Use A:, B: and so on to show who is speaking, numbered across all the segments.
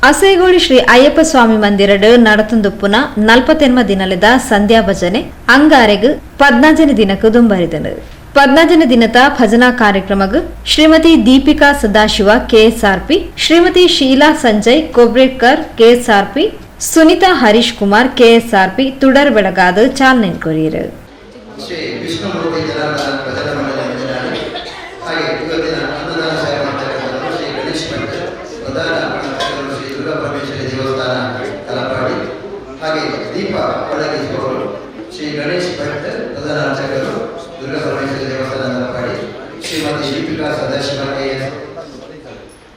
A: ಅಸೇಗೋಳಿ ಶ್ರೀ ಅಯ್ಯಪ್ಪ ಸ್ವಾಮಿ ಮಂದಿರಡ್ ನಡತುಂದುಪ್ಪುನ 48 ದಿನಲದ ಸಂಧ್ಯಾ ಭಜನೆ ಅಂಗಾರೆಗ್ 14 ದಿನಕ್ಕೆ ದುಂಬರಿದನು. 14 ದಿನದ ಭಜನಾ ಕಾರ್ಯಕ್ರಮಗ್ Shrimati Deepika Sadashiv KSRP, Shrimati Sheela Sanjay Kobrekar KSRP, Sunita Harish Kumar KSRP ತುಡರ್ ಬೆಳಗಾದ ಚಾಲನೆ ಕೊರಿಯರು.
B: ಹಾಗೆ ದೀಪ ಬೆಳಗಿಸುವವರು ಶ್ರೀ ಗಣೇಶ್ ಭಟ್ ಪ್ರಧಾನಾರ್ಚಕರು ದುರ್ಗಾ ಪರಮೇಶ್ವರಿ ದೇವಸ್ಥಾನ ತಲಪಾಡಿ, ಶ್ರೀಮತಿ ದೀಪಿಕಾ ಸದಾಶಿವ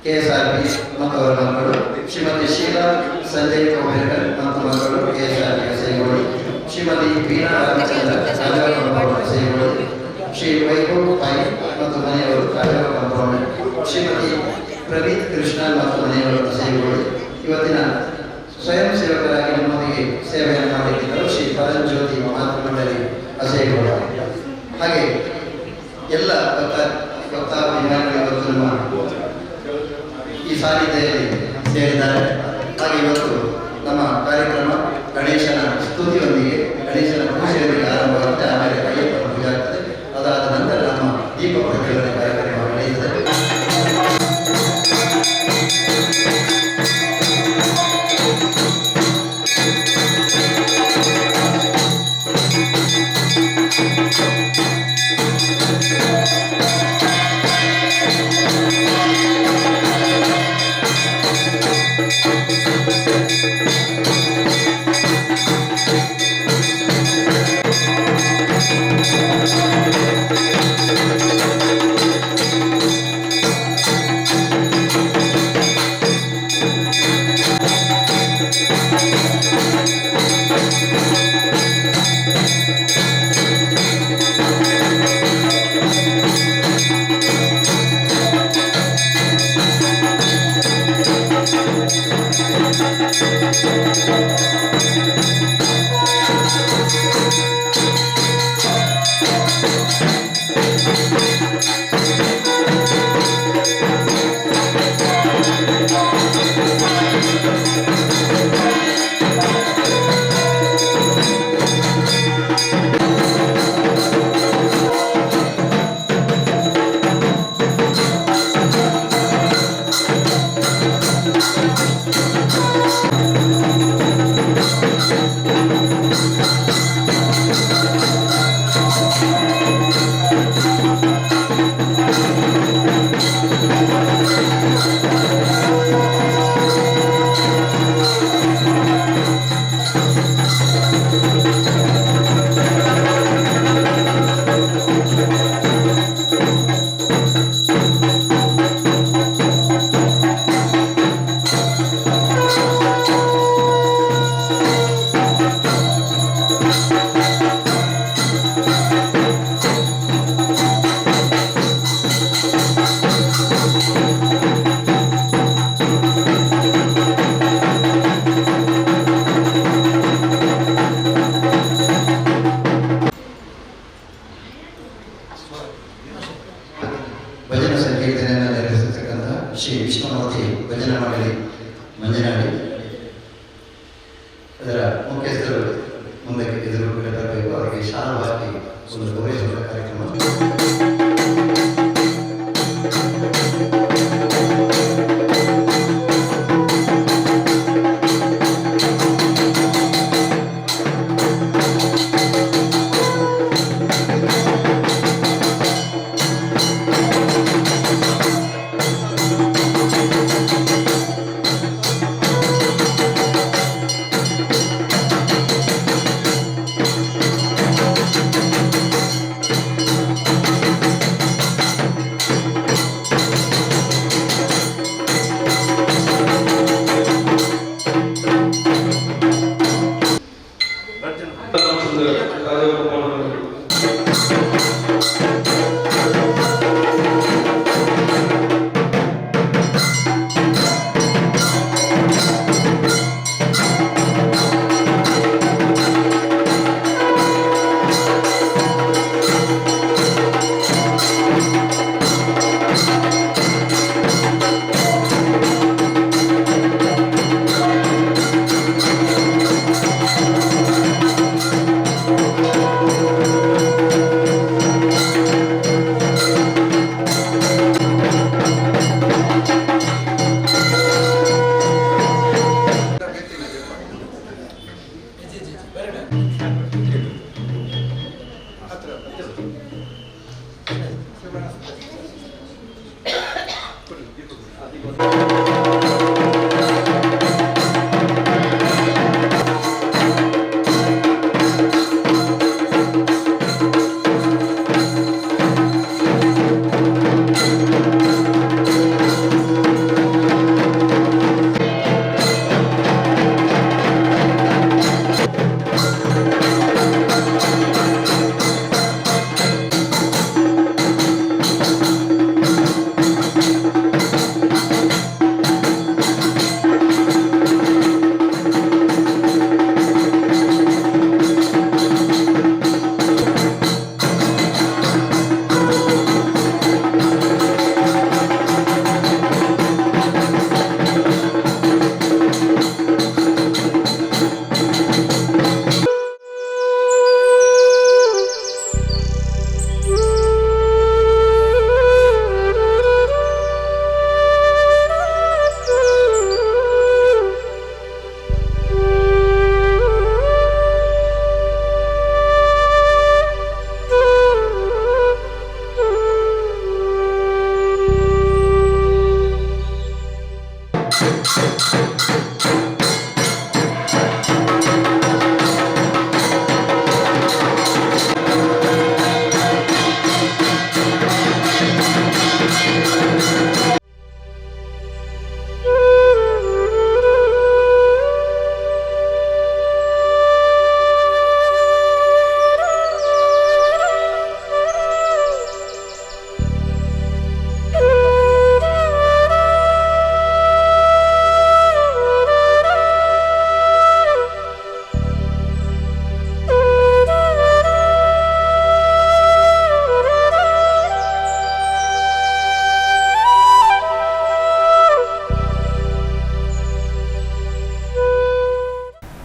B: ಕೆಎಸ್ಆರ್ಪಿ ಮತ್ತು ಅವರ ಮಕ್ಕಳು, ಶ್ರೀಮತಿ ಶೀಲಾ ಸಂಜಯ್ ಕೋಬೇಕರ್ ಮತ್ತು ಮಕ್ಕಳು ಕೆಎಸ್ಆರ್ಪಿ ಅಸೇಗೋಳಿ, ಶ್ರೀಮತಿ ವೀಣಾ ರಾಮಚಂದ್ರ ಅಸೇಗೋಳಿ, ಶ್ರೀ ವೈಭವ್ ಪೈ ಮತ್ತು ಮನೆಯವರು ಕಾವೇರ ಕಾಂಪೌಂಡ್, ಶ್ರೀಮತಿ ಪ್ರವೀತ್ ಕೃಷ್ಣ ಮತ್ತು ಮನೆಯವರು ಅಸೇಗೋಳಿ. ಇವತ್ತಿನ ಸ್ವಯಂ ಸೇವಕರಾಗಿ ನಮ್ಮೊಂದಿಗೆ ಸೇವೆಯನ್ನು ಮಾಡಿದ್ದರು ಶ್ರೀ ಪರಂಜ್ಯೋತಿ ಮಾತೃಮಂಡಲಿ ಅಸೇಗೋಳ. ಹಾಗೆ ಎಲ್ಲ ಭಕ್ತಾಭಿಮಾನಿಗಳು ಇವತ್ತು ನಮ್ಮ ಈ ಸಾನ್ನಿಧ್ಯದಲ್ಲಿ ಸೇರಿದ್ದಾರೆ. ಹಾಗೆ ಇವತ್ತು ನಮ್ಮ ಕಾರ್ಯಕ್ರಮ ಗಣೇಶನ ಸ್ತುತಿಯೊಂದಿಗೆ, ಗಣೇಶನ ಪೂಜೆಯೊಂದಿಗೆ ಆರಂಭವಾಗುತ್ತೆ. ಆಮೇಲೆ ಅಯ್ಯಪ್ಪನ ಪೂಜೆ ಆಗ್ತದೆ. ಅದಾದ ನಂತರ ನಮ್ಮ ದೀಪ ಪ್ರಜ್ವಲನೆ ಕಾರ್ಯಕ್ರಮ ನಡೆಯುತ್ತದೆ. ಭಜನಾ ಸಂಕೀರ್ತನೆಯನ್ನು ನೆರವೇರಿಸತಕ್ಕಂಥ ಶ್ರೀ ವಿಷ್ಣುಮೂರ್ತಿ ಭಜನಾ ಮಂಡಳಿ ಮಂಜನಾಡಿ ಅದರ ಮುಖ್ಯಸ್ಥರು ಮುಂದಕ್ಕೆ ಎದುರು ಬರಬೇಕು. ಅವರಿಗೆ ಶಾಲವಾಗಿ ಒಂದು ಗೌರವಿಸುವ ಕಾರ್ಯಕ್ರಮ.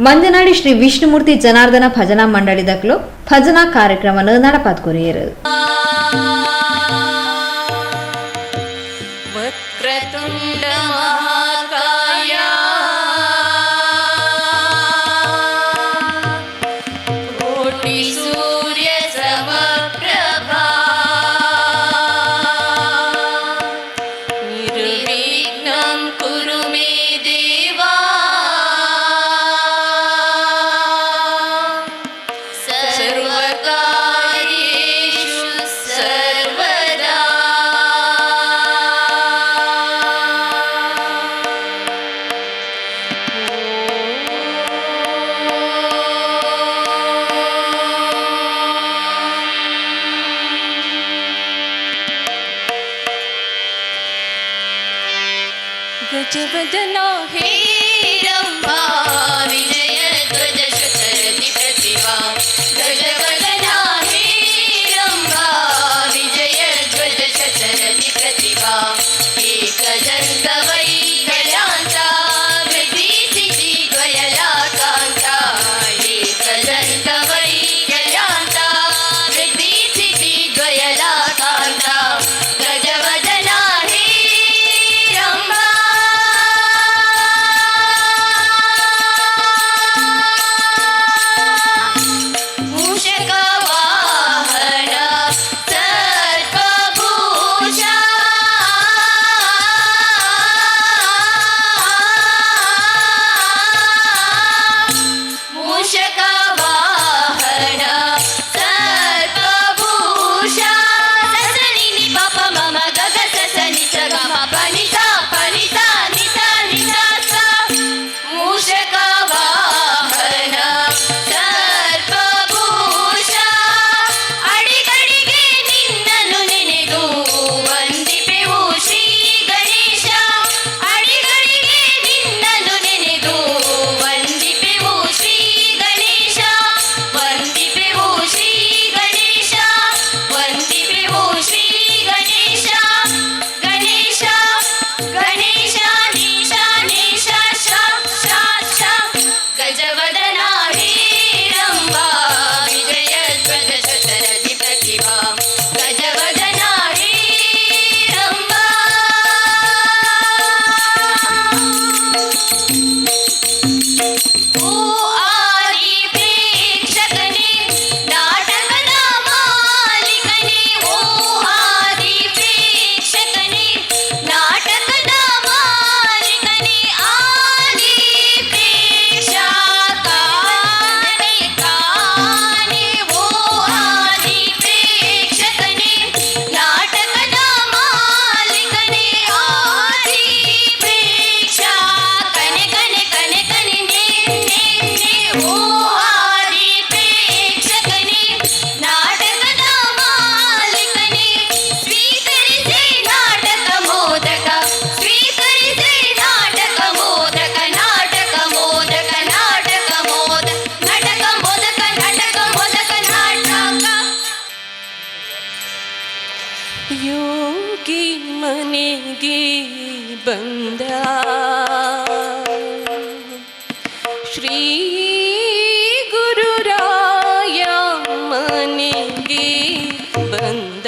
A: ಮಂಜನಾಡಿ ಶ್ರೀ ವಿಷ್ಣುಮೂರ್ತಿ ಜನಾರ್ದನ ಭಜನಾ ಮಂಡಳಿ ದಕ್ಲು ಭಜನಾ ಕಾರ್ಯಕ್ರಮ ನಡಪಾತ್ ಕೊರಿಯರು.
C: ವಕ್ರತುಂಡ ಮಹಾಕಾಯ ಕೋಟಿ ಸೂರ್ಯ ಸಮಪ್ರಭಾ ನಿರ್ವಿಘ್ನಂ ಕುರು ಮೇ ದೇವಾ ಸರ್ವಕಾರ್ಯೇಷು ಸರ್ವದಾ. ಗಜವದನ ಹೇ ರಂಭಾ ವಿಜಯ ಧ್ವಜ ಶತರದಿ ಪ್ರತಿಭಾ. ಗಜವದನ ಹೇ ರಂಭಾ ವಿಜಯ ಧ್ವಜ ಶತರದಿ ಪ್ರತಿಭಾ. ಏಕದಂತ ವೈಕಯಾಂತ ವೃದ್ಧಿಸಿತಿ ದ್ವಯಲಾಕಾಂತ. ಏಕದಂತ ವೈಕಯಾಂತ ವೃದ್ಧಿಸಿತಿ ದ್ವಯಲಾಕಾಂತ. ಗಜವದನ ಹೇ ರಂಭಾ ಯೋಗಿ ಮನೆಗೆ ಬಂದ ಶ್ರೀ ಗುರುರಾಯ ಮನೆಗೆ ಬಂದ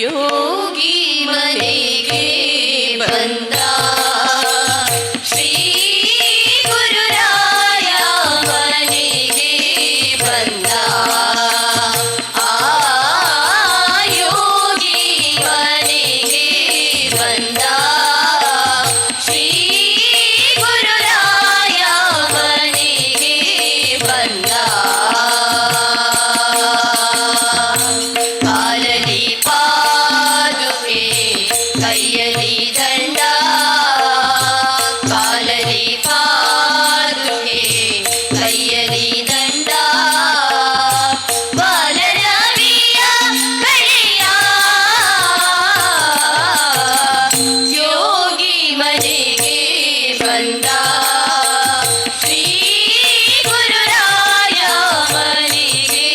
C: ಯೋಗಿ ಮನೆಗೆ ಬಂದ ಶ್ರೀ ಗುರುರಾಯ ಮನೆಗೆ ಬಂದ ಆ ಯೋಗಿ ಮನೆಗೆ ಬಂದ ಶ್ರೀ ಗುರುರಾಯ ಮನೆಗೆ ಬಂದ ಕಾಲಲಿ ಪಾದುಕೆ ಕೈಯಲಿ ದಂಡ ಕಾಲಲಿ ಪಾದುಕೆ ಕೈಯಲಿ ದಂಡ ಬಾಲರವಿಯ ಕಳೆಯ ಯೋಗಿ ಮನೆಗೆ ಬಂದ ಶ್ರೀ ಗುರುರಾಯ ಮನೆಗೆ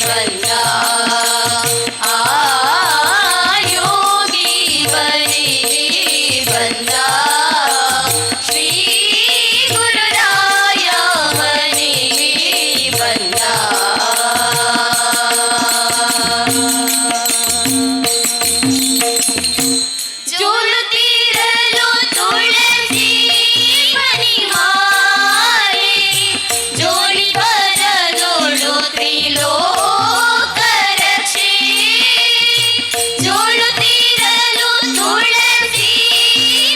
C: ಬಂದ ಆ ಯೋಗಿ ಮನೆಗೆ ಬಂದ ಶ್ರೀ ಗುರುರಾಯ ಮನೆಗೆ ಬಂದ ಜೋಲು ತೀರಲು ತುಳಸಿ ಮಣಿಮಾಲೆ ಜೋಳಿ ಬರದೋಳು ತ್ರಿಲೋಕ ರಕ್ಷೆ ಜೋಳು ತೀರಲು ತುಳಸಿ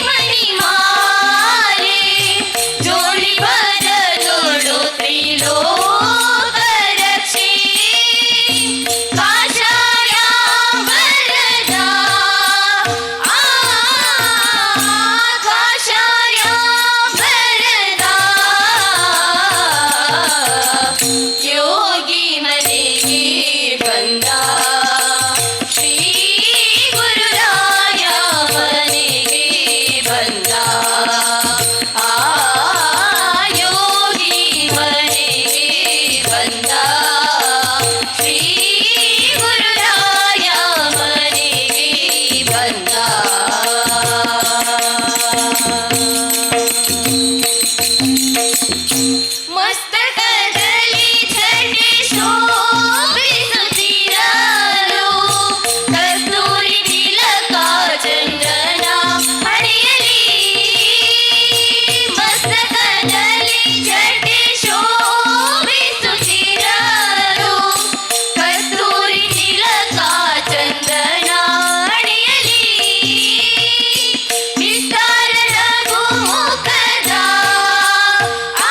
C: ಮಣಿಮಾಲೆ ಜೋಳಿ ಬರದೋಳು ತ್ರಿಲೋಕ ರಕ್ಷೆ ಕಾಷಾಯ ಬರದ ಕಾಷಾಯ ಬರದ ಯೋಗಿ ಮನೆಗೆ ಬಂದ ಶ್ರೀ ಗುರುರಾಯ ಮನೆಗೆ ಬಂದ ಆ ಯೋಗಿ ಮನೆಗೆ ಬಂದ ಶ್ರೀ ಗುರುರಾಯ ಮನೆಗೆ ಬಂದ ಮಸ್ತಕದಲ್ಲಿ ಝಂಡೆ ಶೋಭಿಸುತ್ತಿರಲು ಕಸ್ತೂರಿ ತಿಲಕ ಚಂದ್ರನ ಹಣೆಯಲಿ ಮಸ್ತಕದಲ್ಲಿ ಝಂಡೆ ಶೋಭಿಸುತ್ತಿರಲು ಕಸ್ತೂರಿ ತಿಲಕ ಚಂದ್ರನ ಹಣೆಯಲಿ ವಿಸ್ತಾರ ರಘು ಮುಖದ ಆ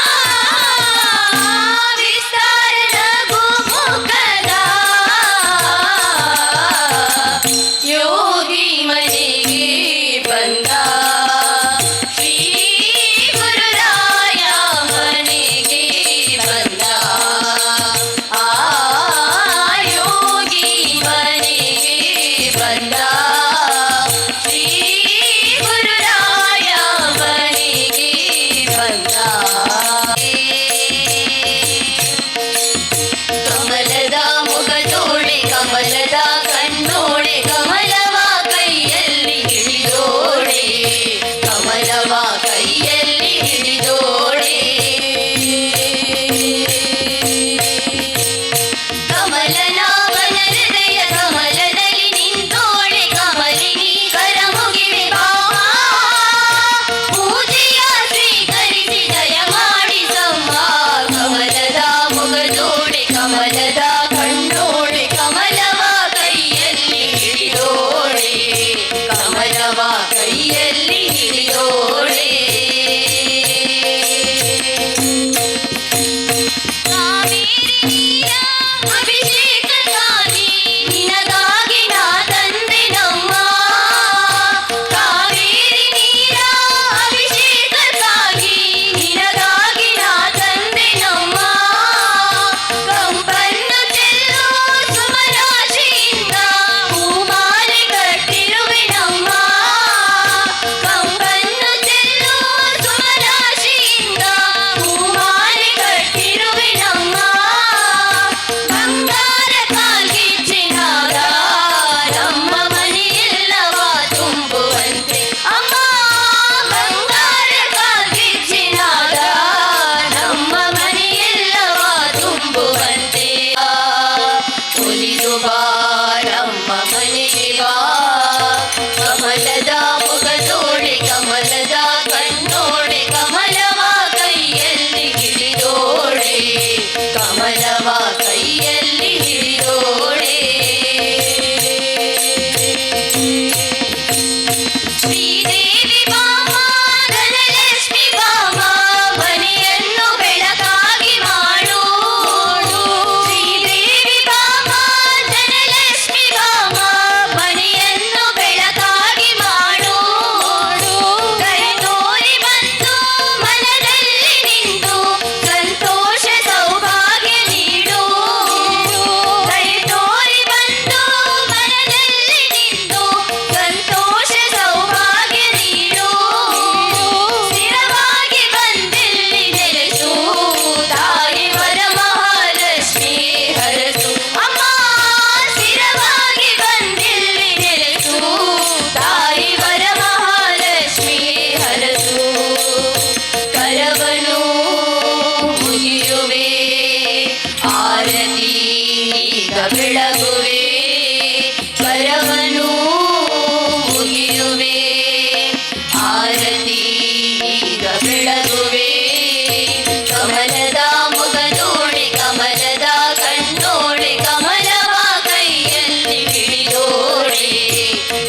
C: ಕಮಲದ ಮುಗದೋಳೆ ಕಮಲದ ಕಣ್ಣೋಳೆ ಕಮಲವ ಕೈಯಲ್ಲಿ ಹಿಡಿದೋಳೆ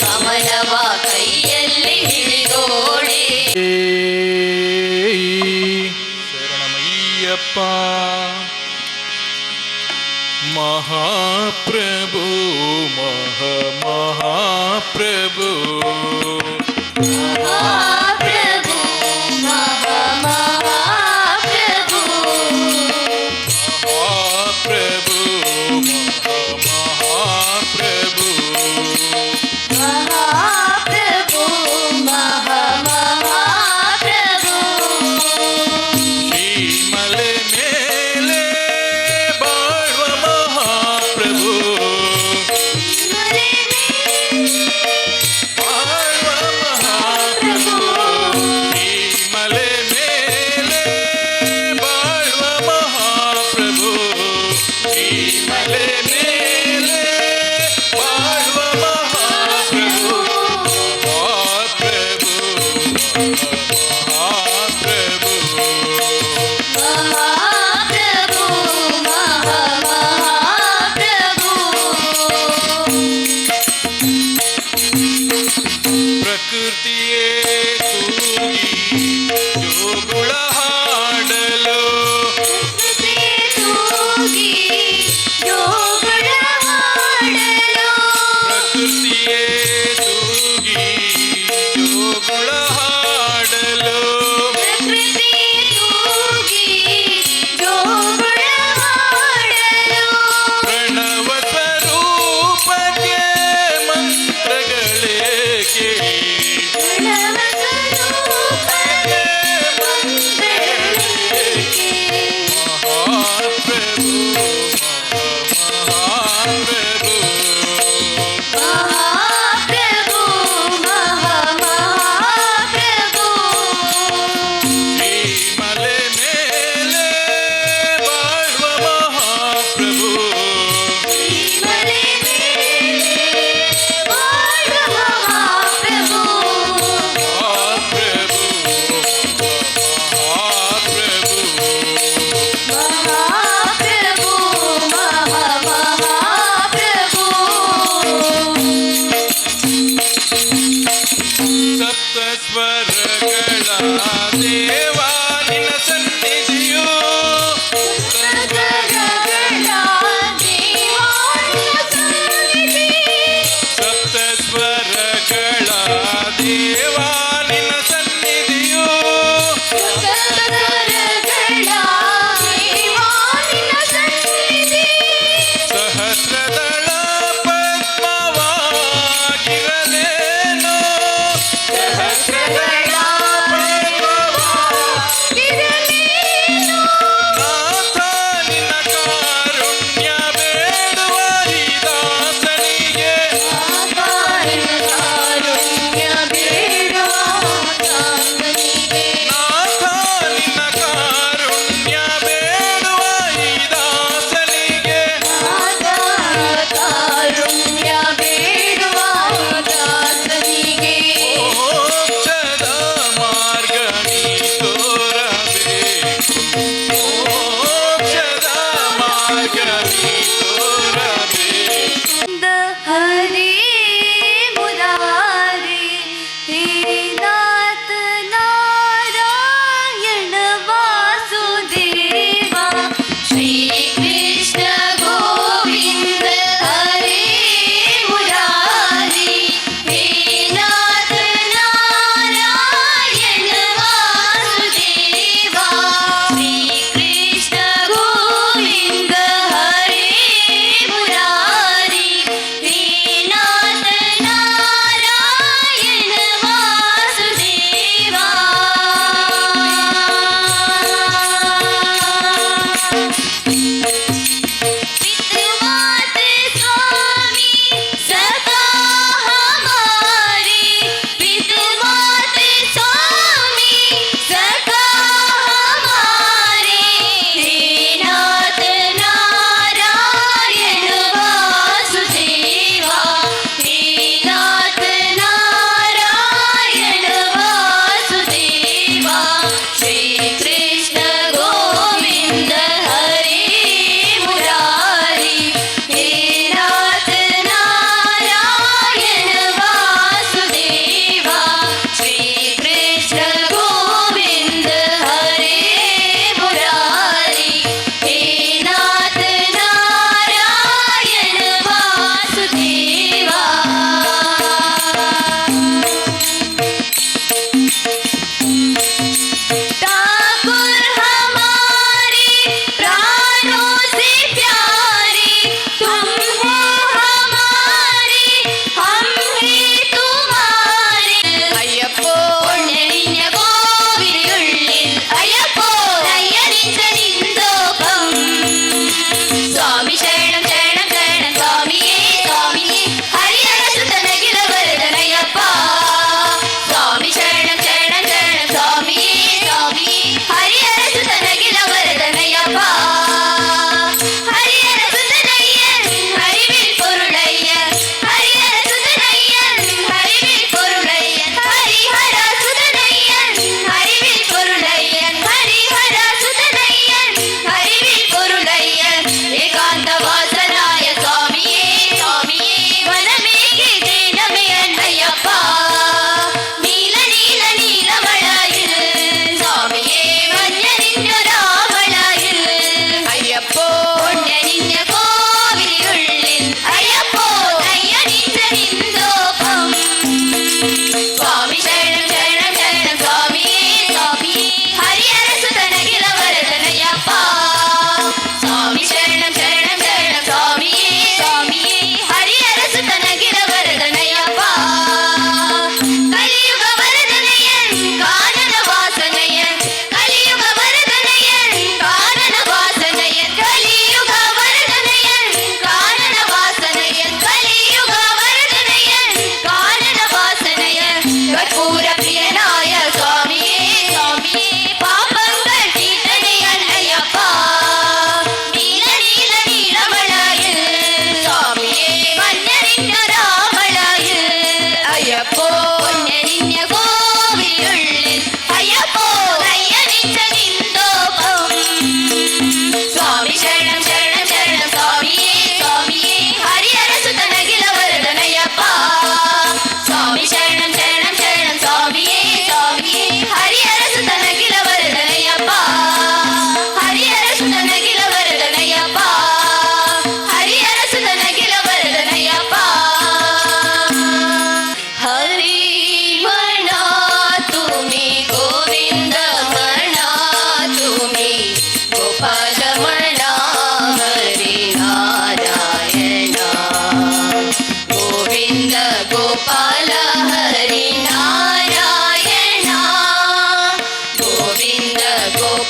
C: ಕಮಲವ ಕೈಯಲ್ಲಿ ಹಿಡಿದೋಳೆ
D: ಶರಣಮಯ್ಯಪ್ಪ ಮಹಾಪ್ರಭು ಮಹಾಪ್ರಭು
C: ಮಹಾಪ್ರಭು ಮಹಾಪ್ರಭು
D: ಮಹಾಪ್ರಭು ಮಹಾಪ್ರಭು
C: ಮಹಾಪ್ರಭು ಮಹಾಪ್ರಭು
D: ಶ್ರೀಮಲೆ ಮೇಲೆ ಬಾಳುವ ಮಹಾಪ್ರಭು ಬಾಳುವ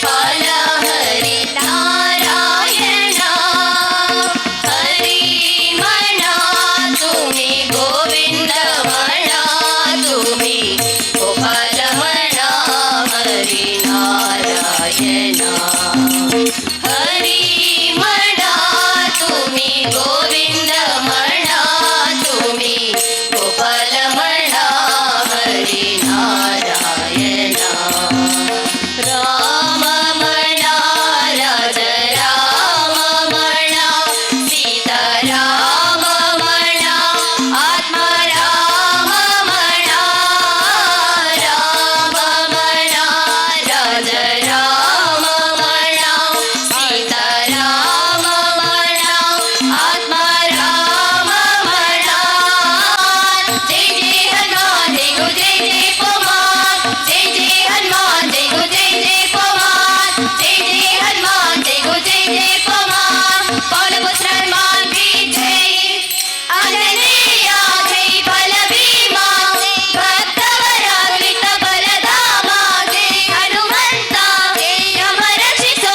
C: ಗೋಪಾಲ ಹರಿ ನಾರಾಯಣ ಹರಿ ಮಣ ತುಮಿ ಗೋವಿಂದ ಮಣ ತುಮಿ ಗೋಪಾಲ ಮಣ ಹರಿ ನಾರಾಯಣ ಹರಿ ಮಣ ತುಮಿ ಗೋವಿಂದ ಮಣ ತುಮಿ ಗೋಪಾಲ ಮಣ ಹರಿ ನಾರಾಯಣ ರಾಮ ಮಣ ರಾಜ ರಾಮ ಮಣ ಸೀತಾ ರಾಮ ಮಣ ಆತ್ಮ ರಾಮ ಮಣ ರಾಮ ಮಣ ರಾಜ ರಾಮ ಮಣ ಸೀತಾ ರಾಮ ಮಣ ಆತ್ಮ ರಾಮ ಮಣ ಜೈ ಜೈ ಹನುಮಾನ್ ಜೈ ಗೋ ಜೈ ಜೈ ಪವಮಾನ್ ಜೈ ಜೈ ಹನುಮಾನ್ ಜೈ ಗೋ ಜೈ ಜೈ ಪವಮಾನ್ ಜೈ ಜೈ ಹನುಮಾನ್ ಜೈ ಗೋ ಜೈ ಜೈ ಪವಮಾನ್ ಪವನ ಪುತ್ರ ಹನುಮಾನ್ ಕಿ ಜೈ ಅನನೀಯ ಜೈ ಬಲ ಭೀಮಾ ಭಕ್ತವರಾಗಲಿತ ಬಲಧಾಮ ಜೈ ಹನುಮಂತ ಯಮ ರಕ್ಷಿಸೋ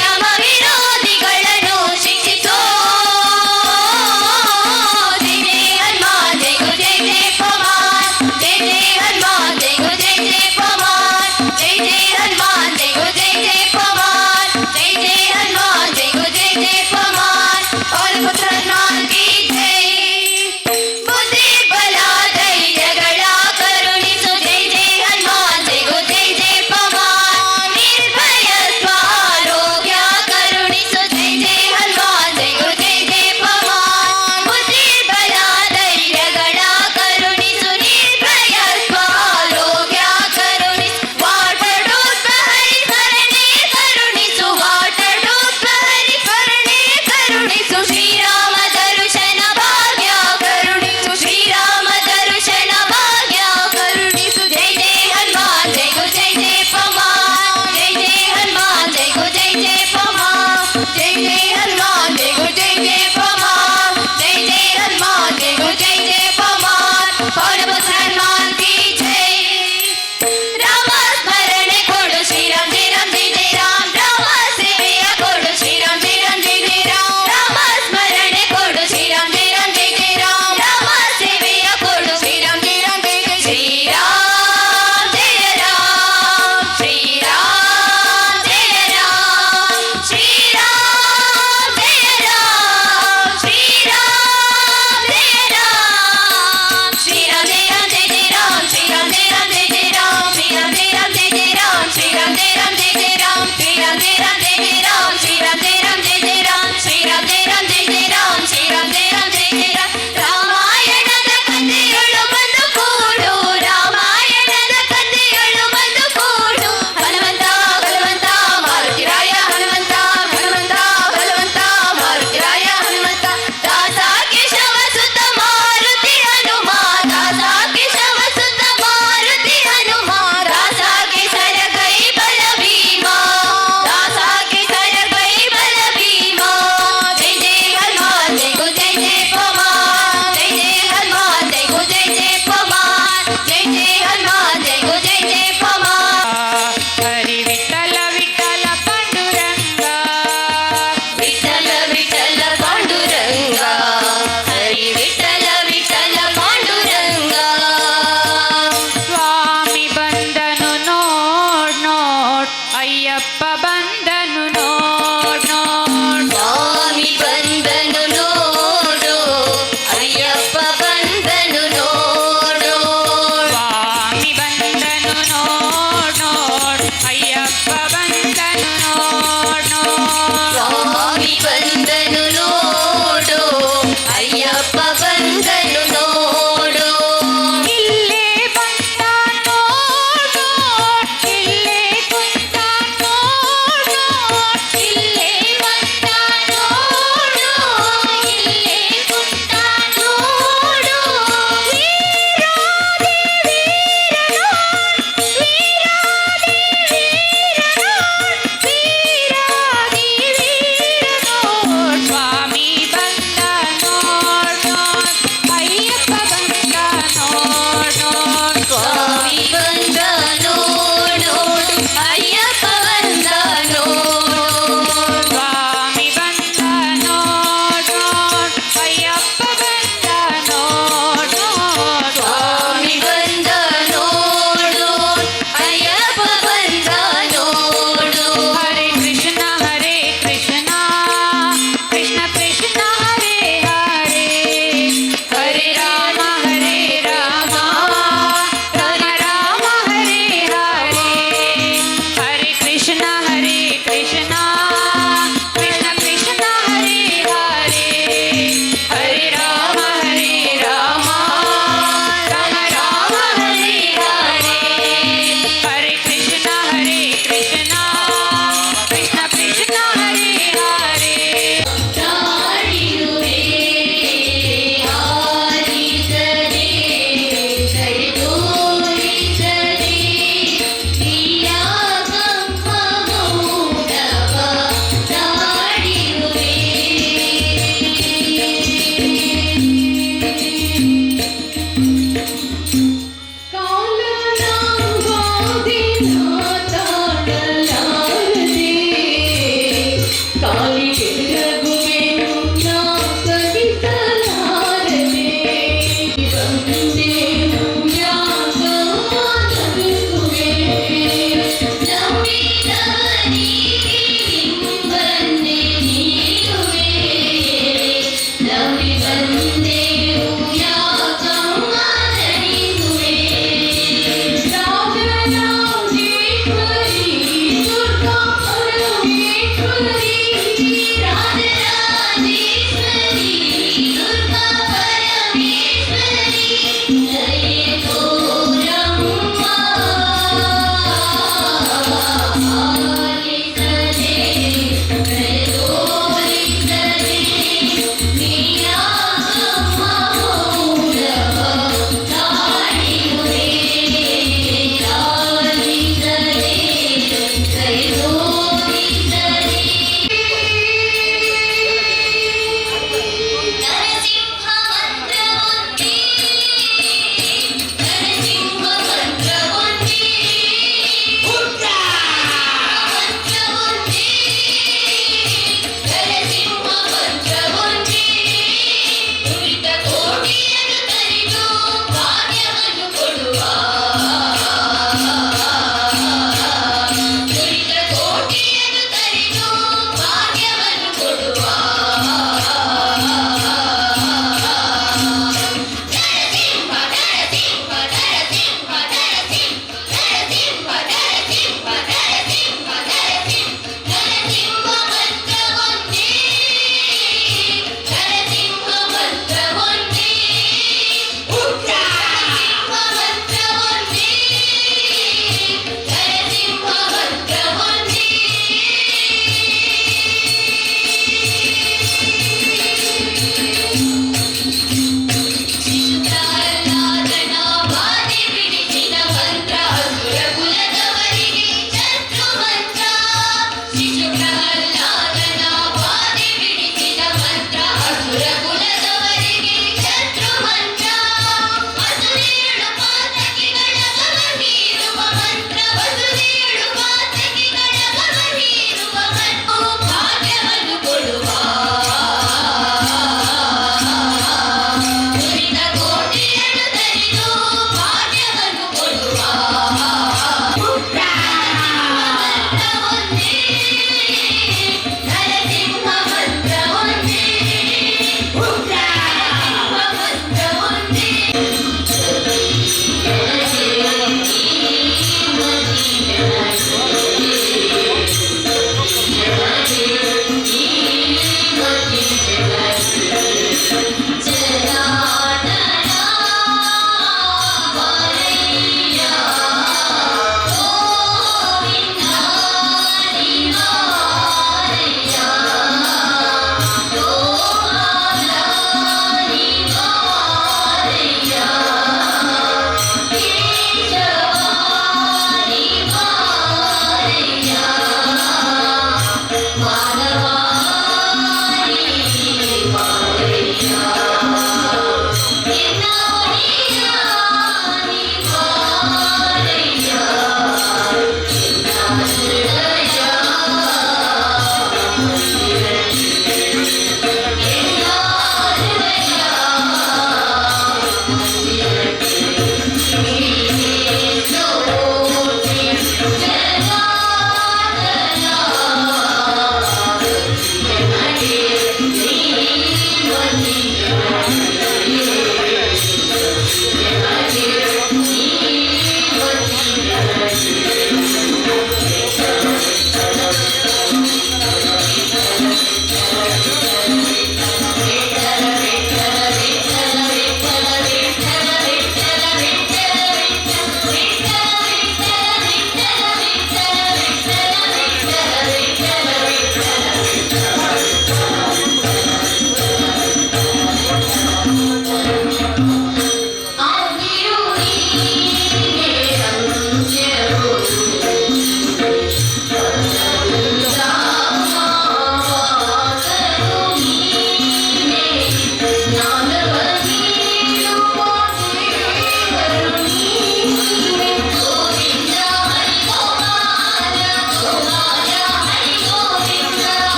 C: ಯಮ ವಿರೋಧಿಗಳನ್ನು ಶಿಕ್ಷಿಸೋ ಜೈ ಜೈ ಹನುಮಾನ್ ಜೈ ಗೋ ಜೈ ಜೈ ಪವಮಾನ್ ಜೈ ಜೈ ಹನುಮಾನ್ ಜೈ ಗೋ ಜೈ ಜೈ ಪವಮಾನ್ ಜೈ ಜೈ ಹನುಮಾನ್ ಜೈ ಗೋ ಜೈ ಜೈ ಪವಮಾನ್ ಜೈ ಜೈ ಹನುಮಾನ್ ಜೈ ಗೋ ಜೈ ಜೈ ಪವಮಾನ್ ಪವನ ಪುತ್ರ ಹನುಮಾನ್ ಕಿ ಜೈ ಬುದ್ಧಿ ಬಲ ಧೈರ್ಯಗಳ ಕರುಣಿಸು ಜೈ ಜೈ ಹನುಮಾನ್ ಜೈ ಗೋ ಜೈ ಜೈ ಪವಮಾನ್ ನಿರ್ಭಯತ್ವ ಆರೋಗ್ಯ ಕರುಣಿಸು ಜೈ ಜೈ ಹನುಮಾನ್ ಜೈ ಗೋ ಜೈ ಜೈ ಪವಮಾನ್ ಬುದ್ಧಿ ಬಲ ಧೈರ್ಯಗಳ ಕರುಣಿಸು ನಿರ್ಭಯತ್ವ ಆರೋಗ್ಯ ಕರುಣಿಸು ವಾಟಡೂಪ ಹರಿಹರನೇ ಕರುಣಿಸು ವಾಟಡೂಪ ಹರಿಹರನೇ ಕರುಣಿಸು ಶ್ರೀರಾಮ ದರ್ಶನ ಭಾಗ್ಯ ಕರುಣಿಸು ಶ್ರೀರಾಮ ದರ್ಶನ ಭಾಗ್ಯ ಕರುಣಿಸು ಜೈ ಜೈ ಹನುಮಾನ್ ಜೈ ಗೋ ಜೈ ಜೈ ಪವಮಾನ್ ಜೈ ಜೈ ಹನುಮಾನ್ ಜೈ ಗೋ ಜೈ ಜೈ ಪವಮಾನ್ ಜೈ ಜೈ ಹನುಮಾನ್ ಜೈ ಗೋ ಜೈ ಜೈ ಪವಮಾನ್ ಜೈ ಜೈ ಹನುಮಾನ್ ಜೈ ಗೋ ಜೈ ಜೈ ಪವಮಾನ್ ಪವನ ಪುತ್ರ ಹನುಮಾನ್ ಕಿ ಜೈ ರಾಮ ಸ್ಮರಣೆ ಕೊಡು ಶ್ರೀರಾಮ್ ಜೈ ರಾಮ್ ಜೈ ಜೈ ರಾಮ್ ರಾಮ ಸೇವೆಯ ಕೊಡು ಶ್ರೀರಾಮ್ ಜೈ ರಾಮ್ ಜೈ ಜೈ ರಾಮ್ ರಾಮ ಸ್ಮರಣೆ ಕೊಡು ಶ್ರೀರಾಮ್ ಜೈ ರಾಮ್ ಜೈ ಜೈ ರಾಮ್ ರಾಮ ಸೇವೆಯ ಕೊಡು ಶ್ರೀರಾಮ್ ಜೈ ರಾಮ್ ಜೈ ಜೈ ಶ್ರೀರಾಮ್ ಜಯ ರಾಮ್ ಶ್ರೀರಾಮ್ ಜಯ ರಾಮ್ ಶ್ರೀರಾಮ್ ಜಯ ರಾಮ್ ಶ್ರೀರಾಮ್ ಜಯ ರಾಮ್ ಶ್ರೀರಾಮ್ ಜಯ ರಾಮ್ ಜಯ ಜಯ ರಾಮ್ ಶ್ರೀರಾಮ್ ಜಯ ರಾಮ್ ಜಯ ಜಯ ರಾಮ್ ಶ್ರೀರಾಮ್ ಜಯ ರಾಮ್ ಜಯ ಜಯ ರಾಮ್ ಶ್ರೀರಾಮ್ ಜಯ ರಾಮ್ ಜಯ ಜಯ ರಾಮ್ ಶ್ರೀರಾಮ್ ಜಯ ರಾಮ್ ಜಯ ಜಯ ರಾಮ್ ಶ್ರೀರಾಮ್ ಜಯ ರಾಮ್ ಜಯ ಜಯ ರಾಮ್ ಶ್ರೀರಾಮ್ ಜಯ ರಾಮ್ ಜಯ ಜಯ ರಾಮ್ ಶ್ರೀರಾಮ್ ಜಯ ರಾಮ್ ಜಯ ಜಯ ರಾಮ್ ರಾಮಾಯಣದ ಕಥೆಯೊಳು ಬಂದು ಕೂಡು ರಾಮಾಯಣದ ಕಥೆಯೊಳು ಬಂದು ಕೂಡು ಹನುಮಂತ ಬಲವಂತ ಮಾರುತಿರಾಯ ಹನುಮಂತ ಹನುಮಂತ ಬಲವಂತ ಮಾರುತಿರಾಯ ಹನುಮಂತ ದಾಸ ಕೇಶವ ಸುತ ಮಾರುತಿ ಹನುಮ ದಾಸ ಕೇಶವ ಸುತ ಮಾರುತಿ ಹನುಮ ದಾಸ ಕೇಸರ ಕೈ ಬಲ ಭೀಮ ದಾಸ ಕೇಸರ ಕೈ ಬಲ ಭೀಮ ಜೈ ಜೈ ಹನುಮಾನ್ ಜೈ ಗೋ ಜೈ ಜೈ ಪವಮಾನ್ ಜೈ ಜೈ ಹನುಮಾನ್ ಜೈ ಗೋ ಜೈ ಜೈ ಪವಮಾನ್ ಜೈ ಜೈ ಹನುಮಾನ್ ಜೈ ಗೋ ಜೈ ಜೈ ಪವಮಾನ್
E: ಹರಿ ವಿಠಲ ವಿಠಲ ಪಾಂಡುರಂಗ
C: ವಿಠಲ ವಿಠಲ ಪಾಂಡುರಂಗ ಹರಿ ವಿಠಲ ವಿಠಲ ಪಾಂಡುರಂಗ
E: ಸ್ವಾಮಿ ಬಂದನು ನೋಡ್ ನೋಡ್ ಅಯ್ಯಪ್ಪ ಬಂದನು ನೋಡ್ ನೋಡ್
C: ಸ್ವಾಮಿ ಬಂದನು ನೋಡು ಅಯ್ಯಪ್ಪ ಬಂದನು ನೋಡು
E: ಸ್ವಾಮಿ ಬಂದನು ನೋಡ್ ನೋಡ್ ಅಯ್ಯಪ್ಪ ಬಂದನು ನೋಡ್ ನೋಡ್
C: ಸ್ವಾಮಿ ಬಂದನು ನೋಡು ಅಯ್ಯಪ್ಪ ಬಂದನು ನೋಡು
E: ಇಲ್ಲೇ ಬಂದ ನೋಡ್ ನೋಡ್ ಇಲ್ಲೇ ಕುಂತ ನೋಡ್ ನೋಡ್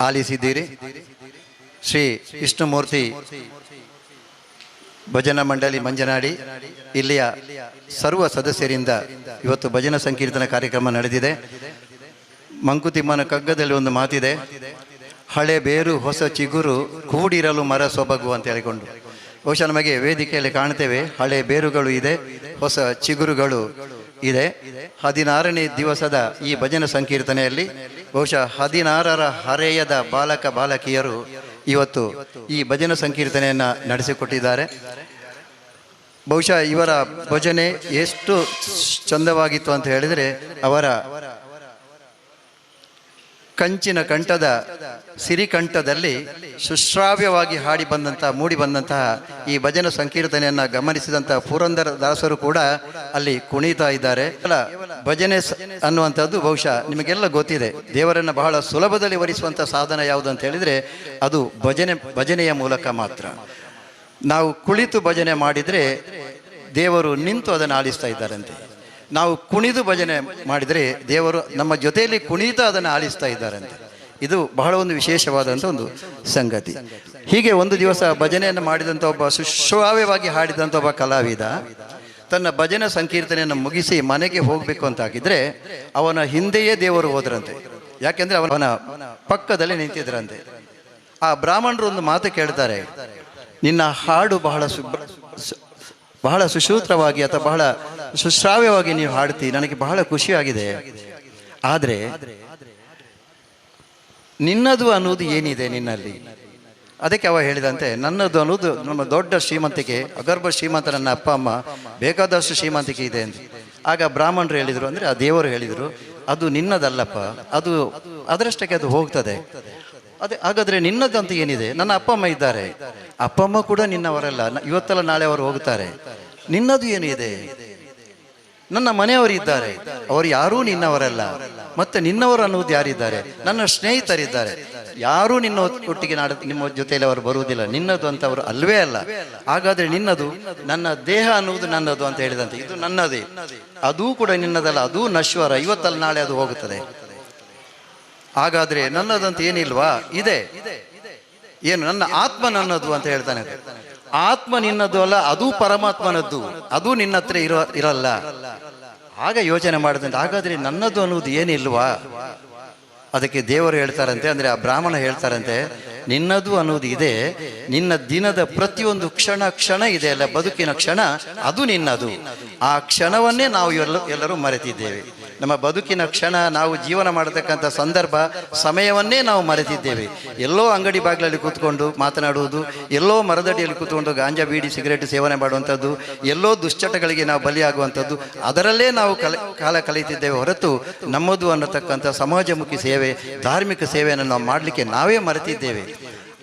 B: ಆಲಿಸಿದ್ದೀರಿ. ಶ್ರೀ ವಿಷ್ಣುಮೂರ್ತಿ ಭಜನಾ ಮಂಡಳಿ ಮಂಜನಾಡಿ ಇಲ್ಲಿಯ ಸರ್ವ ಸದಸ್ಯರಿಂದ ಇವತ್ತು ಭಜನಾ ಸಂಕೀರ್ತನ ಕಾರ್ಯಕ್ರಮ ನಡೆದಿದೆ. ಮಂಕುತಿಮ್ಮನ ಕಗ್ಗದಲ್ಲಿ ಒಂದು ಮಾತಿದೆ, ಹಳೆ ಬೇರು ಹೊಸ ಚಿಗುರು ಕೂಡಿರಲು ಮರ ಸೊಬಗು ಅಂತ ಹೇಳಿಕೊಂಡು. ಬಹುಶಃ ನಮಗೆ ವೇದಿಕೆಯಲ್ಲಿ ಕಾಣ್ತೇವೆ, ಹಳೆ ಬೇರುಗಳು ಇದೆ, ಹೊಸ ಚಿಗುರುಗಳು ಇದೆ. 16ನೇ ದಿವಸದ ಈ ಭಜನ ಸಂಕೀರ್ತನೆಯಲ್ಲಿ ಬಹುಶಃ 16 ಹರೆಯದ ಬಾಲಕ ಬಾಲಕಿಯರು ಇವತ್ತು ಈ ಭಜನ ಸಂಕೀರ್ತನೆಯನ್ನು ನಡೆಸಿಕೊಟ್ಟಿದ್ದಾರೆ. ಬಹುಶಃ ಇವರ ಭಜನೆ ಎಷ್ಟು ಚಂದವಾಗಿತ್ತು ಅಂತ ಹೇಳಿದರೆ, ಅವರ ಕಂಚಿನ ಕಂಠದ ಸಿರಿಕಂಠದಲ್ಲಿ ಸುಶ್ರಾವ್ಯವಾಗಿ ಹಾಡಿ ಬಂದಂತಹ ಮೂಡಿ ಬಂದಂತಹ ಈ ಭಜನ ಸಂಕೀರ್ತನೆಯನ್ನ ಗಮನಿಸಿದಂತಹ ಪುರಂದರ ದಾಸರು ಕೂಡ ಅಲ್ಲಿ ಕುಣಿತಾ ಇದ್ದಾರೆ. ಭಜನೆ ಅನ್ನುವಂಥದ್ದು ಬಹುಶಃ ನಿಮಗೆಲ್ಲ ಗೊತ್ತಿದೆ. ದೇವರನ್ನು ಬಹಳ ಸುಲಭದಲ್ಲಿ ವರಿಸುವಂಥ ಸಾಧನ ಯಾವುದು ಅಂತ ಹೇಳಿದರೆ ಅದು ಭಜನೆಯ ಮೂಲಕ ಮಾತ್ರ. ನಾವು ಕುಳಿತು ಭಜನೆ ಮಾಡಿದರೆ ದೇವರು ನಿಂತು ಅದನ್ನು ಆಲಿಸ್ತಾ ಇದ್ದಾರಂತೆ. ನಾವು ಕುಣಿದು ಭಜನೆ ಮಾಡಿದರೆ ದೇವರು ನಮ್ಮ ಜೊತೆಯಲ್ಲಿ ಕುಣಿತ ಅದನ್ನು ಆಲಿಸ್ತಾ ಇದ್ದಾರಂತೆ. ಇದು ಬಹಳ ಒಂದು ವಿಶೇಷವಾದಂಥ ಒಂದು ಸಂಗತಿ. ಹೀಗೆ ಒಂದು ದಿವಸ ಭಜನೆಯನ್ನು ಮಾಡಿದಂಥ ಒಬ್ಬ ಸುಶ್ರಾವ್ಯವಾಗಿ ಹಾಡಿದಂಥ ಒಬ್ಬ ಕಲಾವಿದ ತನ್ನ ಭಜನೆ ಸಂಕೀರ್ತನೆಯನ್ನು ಮುಗಿಸಿ ಮನೆಗೆ ಹೋಗಬೇಕು ಅಂತಾಗಿದ್ರೆ ಅವನ ಹಿಂದೆಯೇ ದೇವರು ಹೋದ್ರಂತೆ. ಯಾಕೆಂದರೆ ಅವನ ಪಕ್ಕದಲ್ಲಿ ನಿಂತಿದ್ರಂತೆ. ಆ ಬ್ರಾಹ್ಮಣರು ಒಂದು ಮಾತು ಕೇಳ್ತಾರೆ, ನಿನ್ನ ಹಾಡು ಬಹಳ ಸುಶ್ರೂತ್ರವಾಗಿ ಅಥವಾ ಬಹಳ ಸುಶ್ರಾವ್ಯವಾಗಿ ನೀವು ಹಾಡ್ತಿ, ನನಗೆ ಬಹಳ ಖುಷಿಯಾಗಿದೆ. ಆದರೆ ನಿನ್ನದು ಅನ್ನೋದು ಏನಿದೆ ನಿನ್ನಲ್ಲಿ? ಅದಕ್ಕೆ ಅವ ಹೇಳಿದಂತೆ, ನನ್ನದು ಅನ್ನೋದು ನಮ್ಮ ದೊಡ್ಡ ಶ್ರೀಮಂತಿಕೆ, ಅಗರ್ಭ ಶ್ರೀಮಂತ ನನ್ನ ಅಪ್ಪ ಅಮ್ಮ, ಬೇಕಾದಷ್ಟು ಶ್ರೀಮಂತಿಕೆ ಇದೆ ಅಂತ. ಆಗ ಬ್ರಾಹ್ಮಣರು ಹೇಳಿದರು, ಅಂದರೆ ಆ ದೇವರು ಹೇಳಿದರು, ಅದು ನಿನ್ನದಲ್ಲಪ್ಪ, ಅದು ಅದರಷ್ಟಕ್ಕೆ ಅದು ಹೋಗ್ತದೆ. ಹಾಗಾದ್ರೆ ನಿನ್ನದಂತ ಏನಿದೆ? ನನ್ನ ಅಪ್ಪ ಅಮ್ಮ ಇದ್ದಾರೆ, ಅಪ್ಪ ಅಮ್ಮ ಕೂಡ ನಿನ್ನವರಲ್ಲ, ಇವತ್ತಲ್ಲ ನಾಳೆ ಅವರು ಹೋಗ್ತಾರೆ. ನಿನ್ನದು ಏನು ಇದೆ? ನನ್ನ ಮನೆಯವರು ಇದ್ದಾರೆ, ಅವರು ಯಾರೂ ನಿನ್ನವರಲ್ಲ. ಮತ್ತೆ ನಿನ್ನವರು ಅನ್ನೋದು ಯಾರಿದ್ದಾರೆ? ನನ್ನ ಸ್ನೇಹಿತರಿದ್ದಾರೆ, ಯಾರೂ ನಿನ್ನ ಒಟ್ಟಿಗೆ ನಿಮ್ಮ ಜೊತೆಯಲ್ಲಿ ಅವರು ಬರುವುದಿಲ್ಲ. ನಿನ್ನದು ಅಂತ ಅವರು ಅಲ್ವೇ ಅಲ್ಲ. ಹಾಗಾದ್ರೆ ನಿನ್ನದು? ನನ್ನ ದೇಹ ಅನ್ನುವುದು ನನ್ನದು ಅಂತ ಹೇಳಿದಂತೆ, ಇದು ನನ್ನದೇ, ಅದೂ ಕೂಡ ನಿನ್ನದಲ್ಲ, ಅದೂ ನಶ್ವರ, ಇವತ್ತಲ್ಲ ನಾಳೆ ಅದು ಹೋಗುತ್ತದೆ. ಹಾಗಾದ್ರೆ ನನ್ನದಂತ ಏನಿಲ್ವಾ? ಇದೆ. ಏನು? ನನ್ನ ಆತ್ಮ ನನ್ನದು ಅಂತ ಹೇಳ್ತಾನೆ. ಆತ್ಮ ನಿನ್ನದು ಅಲ್ಲ, ಅದೂ ಪರಮಾತ್ಮನದ್ದು, ಅದು ನಿನ್ನ ಹತ್ರ ಇರಲ್ಲ. ಆಗ ಯೋಚನೆ ಮಾಡಿದಂತೆ, ಹಾಗಾದ್ರೆ ನನ್ನದು ಅನ್ನೋದು ಏನಿಲ್ವಾ? ಅದಕ್ಕೆ ದೇವರು ಹೇಳ್ತಾರಂತೆ, ಅಂದ್ರೆ ಆ ಬ್ರಾಹ್ಮಣ ಹೇಳ್ತಾರಂತೆ, ನಿನ್ನದು ಅನ್ನೋದು ಇದೆ. ನಿನ್ನ ದಿನದ ಪ್ರತಿಯೊಂದು ಕ್ಷಣ ಇದೆ ಅಲ್ಲ, ಬದುಕಿನ ಕ್ಷಣ, ಅದು ನಿನ್ನದು. ಆ ಕ್ಷಣವನ್ನೇ ನಾವು ಎಲ್ಲರೂ ಮರೆತಿದ್ದೇವೆ. ನಮ್ಮ ಬದುಕಿನ ಕ್ಷಣ, ನಾವು ಜೀವನ ಮಾಡತಕ್ಕಂಥ ಸಂದರ್ಭ, ಸಮಯವನ್ನೇ ನಾವು ಮರೆತಿದ್ದೇವೆ. ಎಲ್ಲೋ ಅಂಗಡಿ ಬಾಗಿಲಲ್ಲಿ ಕೂತ್ಕೊಂಡು ಮಾತನಾಡುವುದು, ಎಲ್ಲೋ ಮರದಡಿಯಲ್ಲಿ ಕೂತ್ಕೊಂಡು ಗಾಂಜಾ ಬೀಡಿ ಸಿಗರೇಟ್ ಸೇವನೆ ಮಾಡುವಂಥದ್ದು, ಎಲ್ಲೋ ದುಶ್ಚಟಗಳಿಗೆ ನಾವು ಬಲಿಯಾಗುವಂಥದ್ದು, ಅದರಲ್ಲೇ ನಾವು ಕಾಲ ಕಳೆಯುತ್ತಿದ್ದೇವೆ ಹೊರತು ನಮ್ಮದು ಅನ್ನತಕ್ಕಂಥ ಸಮಾಜಮುಖಿ ಸೇವೆ, ಧಾರ್ಮಿಕ ಸೇವೆಯನ್ನು ನಾವು ಮಾಡಲಿಕ್ಕೆ ನಾವೇ ಮರೆತಿದ್ದೇವೆ.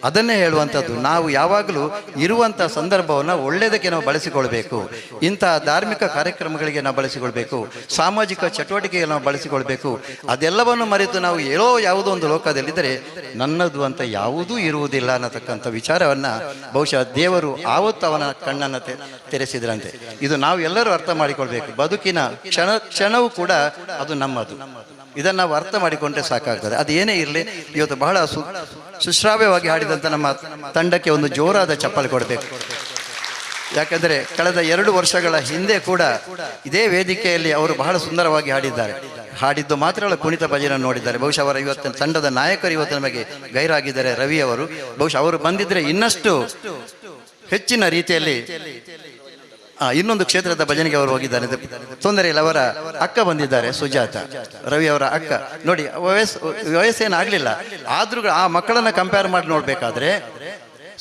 B: ಅದನ್ನೇ ಹೇಳುವಂಥದ್ದು. ನಾವು ಯಾವಾಗಲೂ ಇರುವಂಥ ಸಂದರ್ಭವನ್ನು ಒಳ್ಳೆಯದಕ್ಕೆ ನಾವು ಬಳಸಿಕೊಳ್ಬೇಕು. ಇಂಥ ಧಾರ್ಮಿಕ ಕಾರ್ಯಕ್ರಮಗಳಿಗೆ ನಾವು ಬಳಸಿಕೊಳ್ಬೇಕು, ಸಾಮಾಜಿಕ ಚಟುವಟಿಕೆಗೆ ನಾವು ಬಳಸಿಕೊಳ್ಬೇಕು. ಅದೆಲ್ಲವನ್ನು ಮರೆತು ನಾವು ಯಾವುದೋ ಒಂದು ಲೋಕದಲ್ಲಿದ್ದರೆ ನನ್ನದು ಅಂತ ಯಾವುದೂ ಇರುವುದಿಲ್ಲ ಅನ್ನತಕ್ಕಂಥ ವಿಚಾರವನ್ನು ಬಹುಶಃ ದೇವರು ಆವತ್ತು ಅವನ ಕಣ್ಣನ್ನು ತೆರೆಸಿದ್ರಂತೆ. ಇದು ನಾವು ಎಲ್ಲರೂ ಅರ್ಥ ಮಾಡಿಕೊಳ್ಬೇಕು. ಬದುಕಿನ ಕ್ಷಣವೂ ಕೂಡ ಅದು ನಮ್ಮದು. ಇದನ್ನು ನಾವು ಅರ್ಥ ಮಾಡಿಕೊಂಡ್ರೆ ಸಾಕಾಗ್ತದೆ. ಅದು ಏನೇ ಇರಲಿ, ಇವತ್ತು ಬಹಳ ಸುಶ್ರಾವ್ಯವಾಗಿ ಹಾಡಿದಂಥ ನಮ್ಮ ತಂಡಕ್ಕೆ ಒಂದು ಜೋರಾದ ಚಪ್ಪಲಿ ಕೊಡಬೇಕು. ಯಾಕಂದರೆ ಕಳೆದ 2 ವರ್ಷಗಳ ಹಿಂದೆ ಕೂಡ ಇದೇ ವೇದಿಕೆಯಲ್ಲಿ ಅವರು ಬಹಳ ಸುಂದರವಾಗಿ ಹಾಡಿದ್ದು ಮಾತ್ರ ಅಲ್ಲ, ಕುಣಿತ ಭಜನೆ ನೋಡಿದ್ದಾರೆ. ಬಹುಶಃ ಅವರ ಇವತ್ತಿನ ತಂಡದ ನಾಯಕರು ಇವತ್ತು ನಮಗೆ ಗೈರಾಗಿದ್ದಾರೆ, ರವಿ ಅವರು. ಬಹುಶಃ ಅವರು ಬಂದಿದ್ರೆ ಇನ್ನಷ್ಟು ಹೆಚ್ಚಿನ ರೀತಿಯಲ್ಲಿ ಇನ್ನೊಂದು ಕ್ಷೇತ್ರದ ಭಜನೆಗೆ ಅವರು ಹೋಗಿದ್ದಾರೆ. ತೊಂದರೆ ಇಲ್ಲ, ಅವರ ಅಕ್ಕ ಬಂದಿದ್ದಾರೆ, ಸುಜಾತ, ರವಿ ಅವರ ಅಕ್ಕ. ನೋಡಿ, ವಯಸ್ಸೇನಾಗಲಿಲ್ಲ, ಆದ್ರೂ ಆ ಮಕ್ಕಳನ್ನ ಕಂಪೇರ್ ಮಾಡಿ ನೋಡ್ಬೇಕಾದ್ರೆ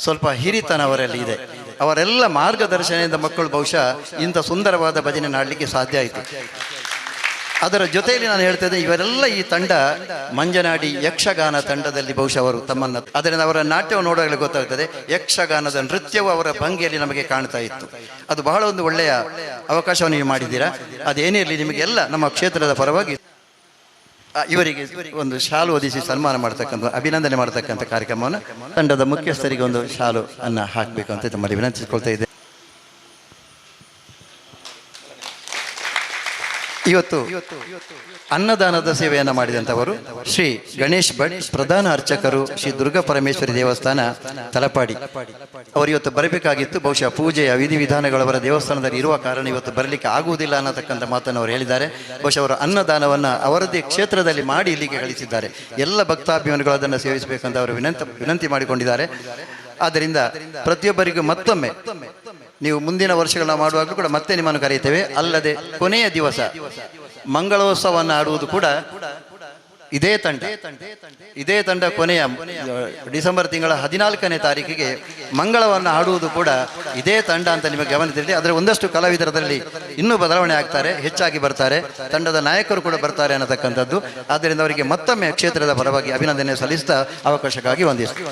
B: ಸ್ವಲ್ಪ ಹಿರಿತನ ಅವರಲ್ಲಿ ಇದೆ. ಅವರೆಲ್ಲ ಮಾರ್ಗದರ್ಶನದಿಂದ ಮಕ್ಕಳು ಬಹುಶಃ ಇಂಥ ಸುಂದರವಾದ ಭಜನೆ ಮಾಡಲಿಕ್ಕೆ ಸಾಧ್ಯ ಆಯಿತು. ಅದರ ಜೊತೆಯಲ್ಲಿ ನಾನು ಹೇಳ್ತಾ ಇದ್ದೆ, ಇವರೆಲ್ಲ ಈ ತಂಡ ಮಂಜನಾಡಿ ಯಕ್ಷಗಾನ ತಂಡದಲ್ಲಿ ಬಹುಶಃ ಅವರು ತಮ್ಮನ್ನು, ಅದರಿಂದ ಅವರ ನಾಟ್ಯವನ್ನು ನೋಡುವಾಗಲೇ ಗೊತ್ತಾಗ್ತದೆ, ಯಕ್ಷಗಾನದ ನೃತ್ಯವು ಅವರ ಭಂಗಿಯಲ್ಲಿ ನಮಗೆ ಕಾಣ್ತಾ ಇತ್ತು. ಅದು ಬಹಳ ಒಂದು ಒಳ್ಳೆಯ ಅವಕಾಶವನ್ನು ನೀವು ಮಾಡಿದ್ದೀರಾ. ಅದೇನಿರಲಿ, ನಿಮಗೆಲ್ಲ ನಮ್ಮ ಕ್ಷೇತ್ರದ ಪರವಾಗಿ ಇವರಿಗೆ ಒಂದು ಶಾಲು ಹೊದಿಸಿ ಸನ್ಮಾನ ಮಾಡ್ತಕ್ಕಂಥ, ಅಭಿನಂದನೆ ಮಾಡ್ತಕ್ಕಂಥ ಕಾರ್ಯಕ್ರಮವನ್ನು ತಂಡದ ಮುಖ್ಯಸ್ಥರಿಗೆ ಒಂದು ಶಾಲು ಅನ್ನ ಹಾಕಬೇಕು ಅಂತ ತಮ್ಮಲ್ಲಿ ವಿನಂತಿಸಿಕೊಳ್ತಾ ಇದ್ದೆ. ಇವತ್ತು ಅನ್ನದಾನದ ಸೇವೆಯನ್ನು ಮಾಡಿದಂಥವರು ಶ್ರೀ ಗಣೇಶ್ ಭಟ್, ಪ್ರಧಾನ ಅರ್ಚಕರು, ಶ್ರೀ ದುರ್ಗಾ ಪರಮೇಶ್ವರಿ ದೇವಸ್ಥಾನ ತಲಪಾಡಿ. ಅವರು ಇವತ್ತು ಬರಬೇಕಾಗಿತ್ತು. ಬಹುಶಃ ಪೂಜೆಯ ವಿಧಿವಿಧಾನಗಳವರ ದೇವಸ್ಥಾನದಲ್ಲಿ ಇರುವ ಕಾರಣ ಇವತ್ತು ಬರಲಿಕ್ಕೆ ಆಗುವುದಿಲ್ಲ ಅನ್ನತಕ್ಕಂಥ ಮಾತನ್ನು ಅವರು ಹೇಳಿದ್ದಾರೆ. ಬಹುಶಃ ಅವರ ಅನ್ನದಾನವನ್ನು ಅವರದ್ದೇ ಕ್ಷೇತ್ರದಲ್ಲಿ ಮಾಡಿ ಇಲ್ಲಿಗೆ ಕಳಿಸಿದ್ದಾರೆ. ಎಲ್ಲ ಭಕ್ತಾಭಿಮಾನಿಗಳು ಅದನ್ನು ಸೇವಿಸಬೇಕಂತ ಅವರು ವಿನಂತಿ ಮಾಡಿಕೊಂಡಿದ್ದಾರೆ. ಆದ್ದರಿಂದ ಪ್ರತಿಯೊಬ್ಬರಿಗೂ ಮತ್ತೊಮ್ಮೆ ನೀವು ಮುಂದಿನ ವರ್ಷಗಳನ್ನ ಮಾಡುವಾಗಲೂ ಕೂಡ ಮತ್ತೆ ನಿಮ್ಮನ್ನು ಕರೆಯುತ್ತೇವೆ. ಅಲ್ಲದೆ ಕೊನೆಯ ದಿವಸ ಮಂಗಳೋತ್ಸವವನ್ನು ಆಡುವುದು ಕೂಡ ಇದೇ ತಂಡ ಕೊನೆಯ ಡಿಸೆಂಬರ್ ತಿಂಗಳ 14ನೇ ತಾರೀಕಿಗೆ ಮಂಗಳವನ್ನು ಹಾಡುವುದು ಕೂಡ ಇದೇ ತಂಡ ಅಂತ ನಿಮಗೆ ಗಮನದಲ್ಲಿ. ಆದರೆ ಒಂದಷ್ಟು ಕಲಾವಿದರಲ್ಲಿ ಇನ್ನೂ ಬದಲಾವಣೆ ಆಗ್ತಾರೆ, ಹೆಚ್ಚಾಗಿ ಬರ್ತಾರೆ, ತಂಡದ ನಾಯಕರು ಕೂಡ ಬರ್ತಾರೆ ಅನ್ನತಕ್ಕಂಥದ್ದು. ಆದ್ದರಿಂದ ಅವರಿಗೆ ಮತ್ತೊಮ್ಮೆ ಕ್ಷೇತ್ರದ ಪರವಾಗಿ ಅಭಿನಂದನೆ ಸಲ್ಲಿಸ್ತಾ ಅವಕಾಶಕ್ಕಾಗಿ ವಂದಿಸ್ತೀವಿ.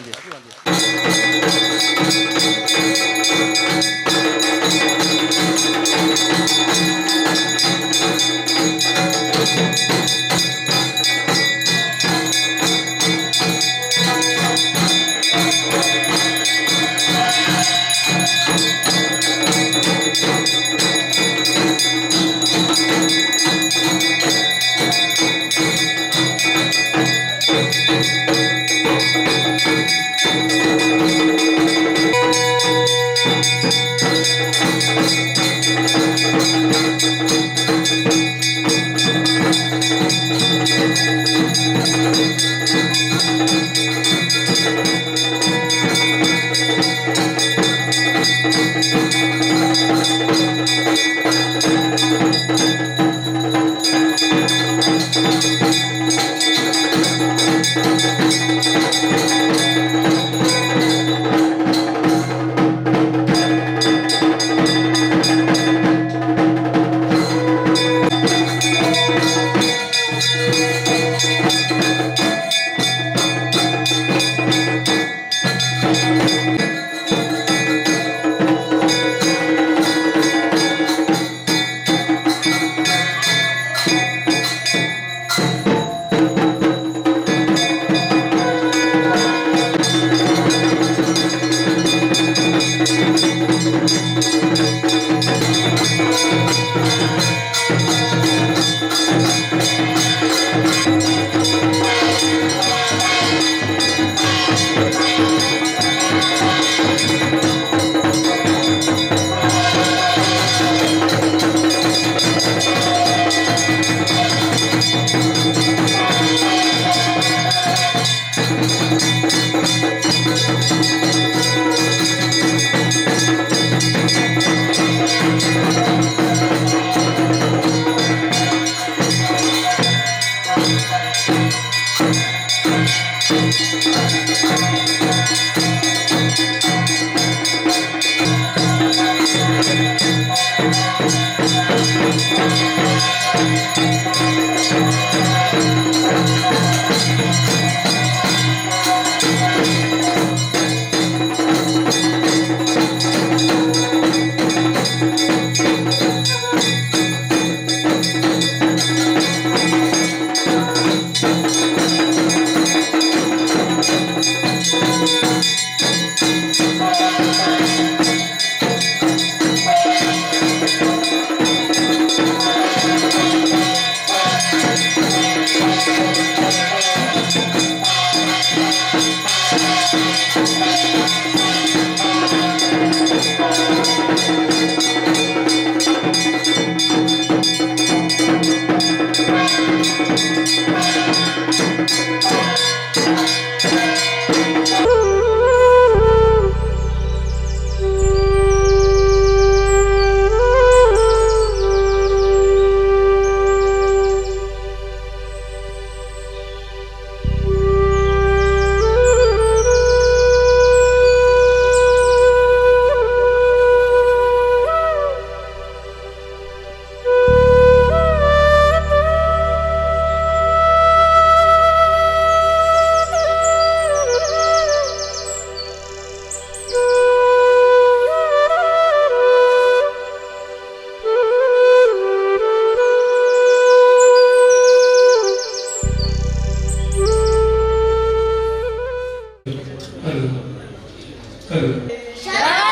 C: ಶರಣ